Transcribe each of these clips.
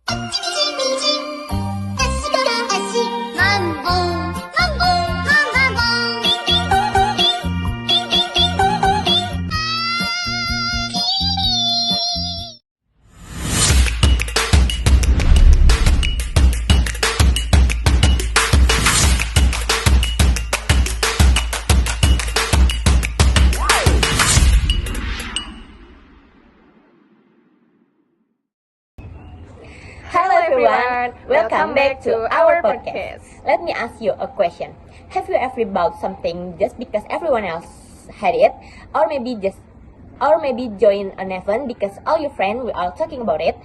Hello everyone, welcome back to our podcast. Let me ask you a question. Have you ever bought something just because everyone else had it, or maybe join an event because all your friends were all talking about it?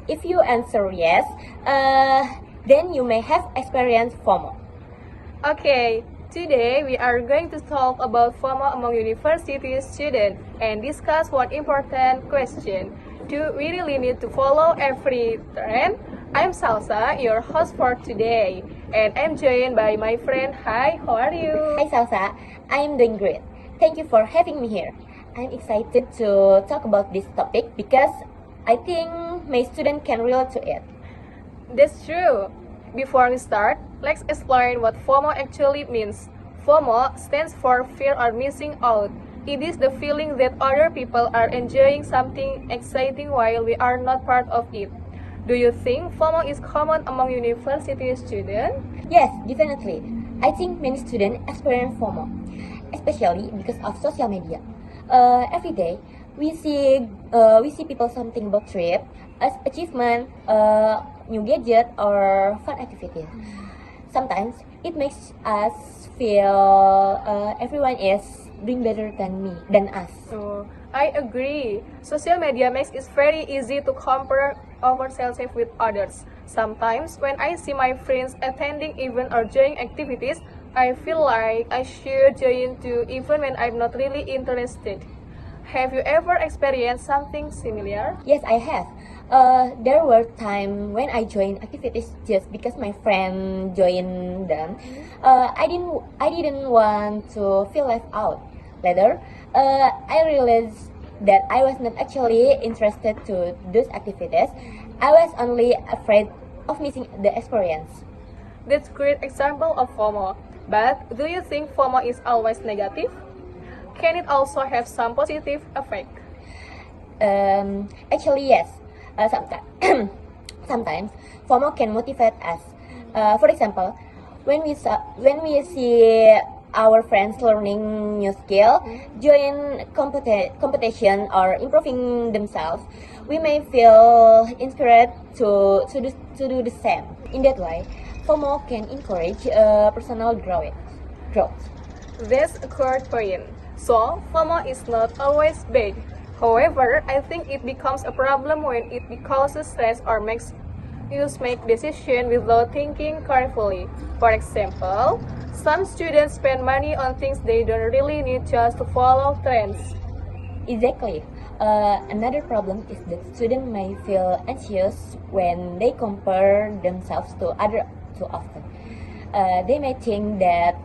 If you answer yes, then you may have experienced FOMO. Okay, today we are going to talk about FOMO among university students and discuss one important question. Do we really need to follow every trend? I'm Salsa, your host for today, and I'm joined by my friend. Hi, how are you? Hi Salsa, I am doing great. Thank you for having me here. I'm excited to talk about this topic because I think my student can relate to it. That's true. Before we start, let's explain what FOMO actually means. FOMO stands for fear of missing out. It is the feeling that other people are enjoying something exciting while we are not part of it. Do you think FOMO is common among university students? Yes, definitely. I think many students experience FOMO, especially because of social media. Every day, we see people something about trip, achievement, new gadget, or fun activities. Sometimes it makes us feel everyone is doing better than us. Oh, I agree. Social media makes it very easy to compare ourselves with others. Sometimes when I see my friends attending events or doing activities, I feel like I should join too even when I'm not really interested. Have you ever experienced something similar? Yes, I have. There were times when I joined activities just because my friend joined them. I didn't want to feel left out. Later, I realized that I was not actually interested to those activities. I was only afraid of missing the experience. That's a great example of FOMO. But do you think FOMO is always negative? Can it also have some positive effect? Actually, yes. Sometimes, sometimes FOMO can motivate us. For example, when we see our friends learning new skill, join competition, or improving themselves, we may feel inspired to do the same. In that way, FOMO can encourage personal growth. That's a good point. So, FOMO is not always bad. However, I think it becomes a problem when it causes stress or makes you make decisions without thinking carefully. For example, some students spend money on things they don't really need just to follow trends. Exactly. Another problem is that students may feel anxious when they compare themselves to others too often. They may think that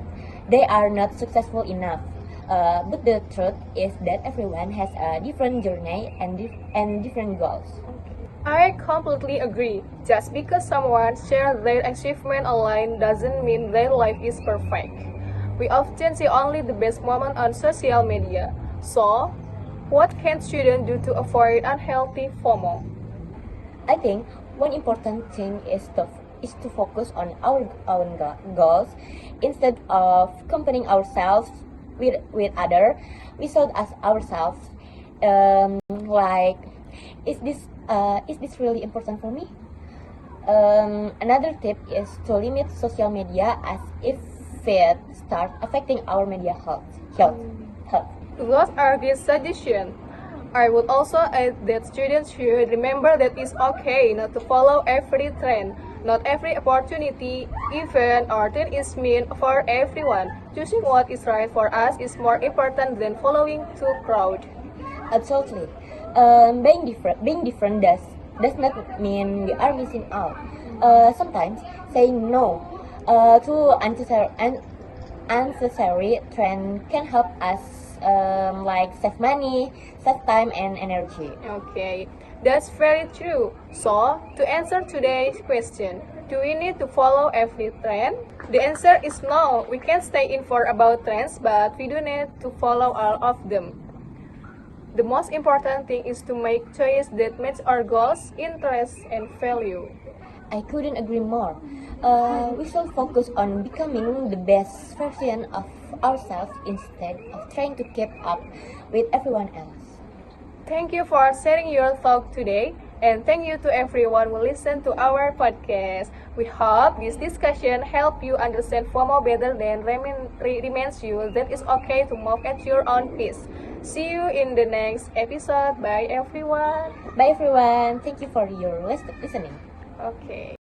they are not successful enough. But the truth is that everyone has a different journey and different goals. I completely agree. Just because someone shares their achievement online doesn't mean their life is perfect. We often see only the best moment on social media. So, what can students do to avoid unhealthy FOMO? I think one important thing is to focus on our own goals instead of comparing ourselves with others. We should ask ourselves, like, is this really important for me? Another tip is to limit social media as if it start affecting our media health. Those are good suggestions. I would also add that students should remember that it's okay not to follow every trend. Not every opportunity, event, or trend is meant for everyone. Choosing what is right for us is more important than following the crowd. Absolutely. Being different does not mean we are missing out. Sometimes saying no to unnecessary trend can help us like save money, save time and energy. Okay. That's very true. So, to answer today's question, do we need to follow every trend? The answer is no. We can stay informed about trends, but we do need to follow all of them. The most important thing is to make choices that match our goals, interests, and value. I couldn't agree more. We should focus on becoming the best version of ourselves instead of trying to keep up with everyone else. Thank you for sharing your thought today, and thank you to everyone who listened to our podcast. We hope this discussion helped you understand FOMO better and reminds you that it's okay to move at your own pace. See you in the next episode. Bye everyone. Bye everyone. Thank you for your listening. Okay.